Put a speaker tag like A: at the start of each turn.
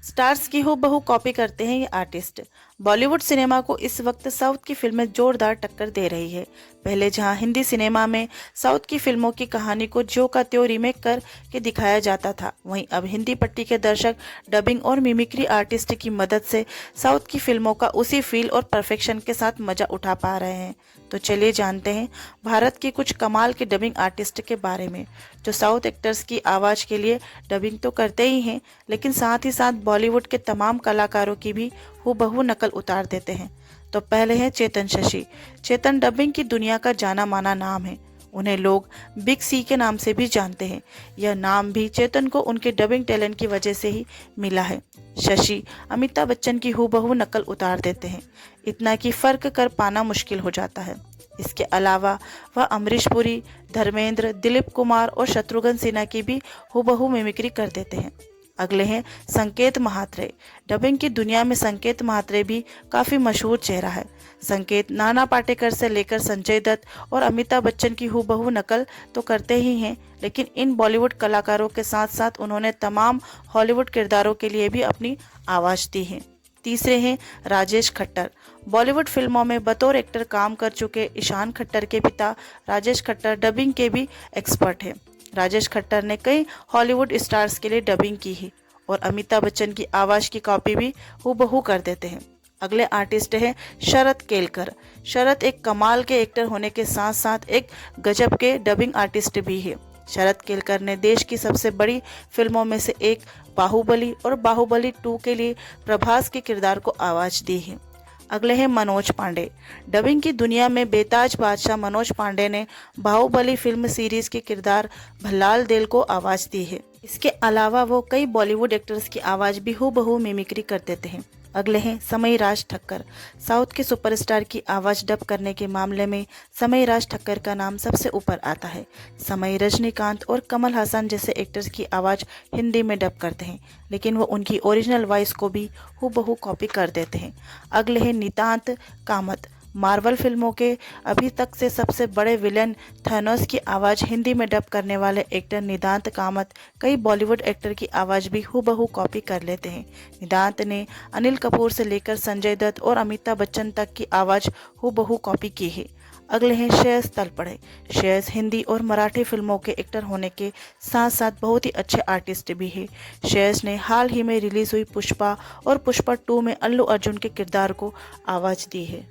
A: Stars की हूबहू copy करते हैं ये आर्टिस्ट। बॉलीवुड सिनेमा को इस वक्त साउथ की फिल्में जोरदार टक्कर दे रही है। पहले जहां हिंदी सिनेमा में साउथ की फिल्मों की कहानी को ज्यों का त्यों रीमेक कर के दिखाया जाता था, वहीं अब हिंदी पट्टी के दर्शक डबिंग और मिमिक्री आर्टिस्ट की मदद से साउथ की फिल्मों का उसी फील और परफेक्शन के साथ मजा उठा पा रहे हैं। तो चलिए जानते हैं भारत के कुछ कमाल के डबिंग आर्टिस्ट के बारे में, जो साउथ एक्टर्स की आवाज के लिए डबिंग तो करते ही हैं, लेकिन साथ ही साथ बॉलीवुड के तमाम कलाकारों की भी हूबहू नकल उतार देते हैं। तो पहले है चेतन शशि। चेतन डबिंग की दुनिया का जाना माना नाम है। उन्हें लोग बिग सी के नाम से भी जानते हैं। यह नाम भी चेतन को उनके डबिंग टैलेंट की वजह से ही मिला है। शशि अमिताभ बच्चन की हूबहू नकल उतार देते हैं, इतना कि फर्क कर पाना मुश्किल हो जाता है। इसके अलावा वह अमरीश पुरी, धर्मेंद्र, दिलीप कुमार और शत्रुघ्न सिन्हा की भी हूबहू मिमिक्री कर देते हैं। अगले हैं संकेत महात्रे। डबिंग की दुनिया में संकेत महात्रे भी काफी मशहूर चेहरा है। संकेत नाना पाटेकर से लेकर संजय दत्त और अमिताभ बच्चन की हूबहू नकल तो करते ही हैं, लेकिन इन बॉलीवुड कलाकारों के साथ साथ उन्होंने तमाम हॉलीवुड किरदारों के लिए भी अपनी आवाज दी है। तीसरे हैं राजेश खट्टर। बॉलीवुड फिल्मों में बतौर एक्टर काम कर चुके ईशान खट्टर के पिता राजेश खट्टर डबिंग के भी एक्सपर्ट हैं। राजेश खट्टर ने कई हॉलीवुड स्टार्स के लिए डबिंग की है और अमिताभ बच्चन की आवाज की कॉपी भी हूबहू कर देते हैं। अगले आर्टिस्ट हैं शरत केलकर। शरत एक कमाल के एक्टर होने के साथ साथ एक गजब के डबिंग आर्टिस्ट भी है। शरत केलकर ने देश की सबसे बड़ी फिल्मों में से एक बाहुबली और बाहुबली 2 के लिए प्रभास के किरदार को आवाज दी है। अगले हैं मनोज पांडे। डबिंग की दुनिया में बेताज बादशाह मनोज पांडे ने बाहुबली फिल्म सीरीज के किरदार भल्लाल देल को आवाज दी है। इसके अलावा वो कई बॉलीवुड एक्टर्स की आवाज भी हूबहू मिमिक्री कर देते हैं। अगले हैं समय राज ठक्कर। साउथ के सुपरस्टार की आवाज डब करने के मामले में समय राज ठक्कर का नाम सबसे ऊपर आता है। समय रजनीकांत और कमल हासन जैसे एक्टर्स की आवाज हिंदी में डब करते हैं, लेकिन वो उनकी ओरिजिनल वॉइस को भी हूबहू कॉपी कर देते हैं। अगले हैं नितांत कामत। मार्वल फिल्मों के अभी तक से सबसे बड़े विलेन थैनोस की आवाज़ हिंदी में डब करने वाले एक्टर नितांत कामत कई बॉलीवुड एक्टर की आवाज़ भी हूबहू कॉपी कर लेते हैं। नितांत ने अनिल कपूर से लेकर संजय दत्त और अमिताभ बच्चन तक की आवाज़ हूबहू कॉपी की है। अगले हैं श्रेयस तलपड़े। श्रेयस हिंदी और मराठी फिल्मों के एक्टर होने के साथ साथ बहुत ही अच्छे आर्टिस्ट भी है। श्रेयस ने हाल ही में रिलीज हुई पुष्पा और पुष्पा 2 में अल्लू अर्जुन के किरदार को आवाज़ दी है।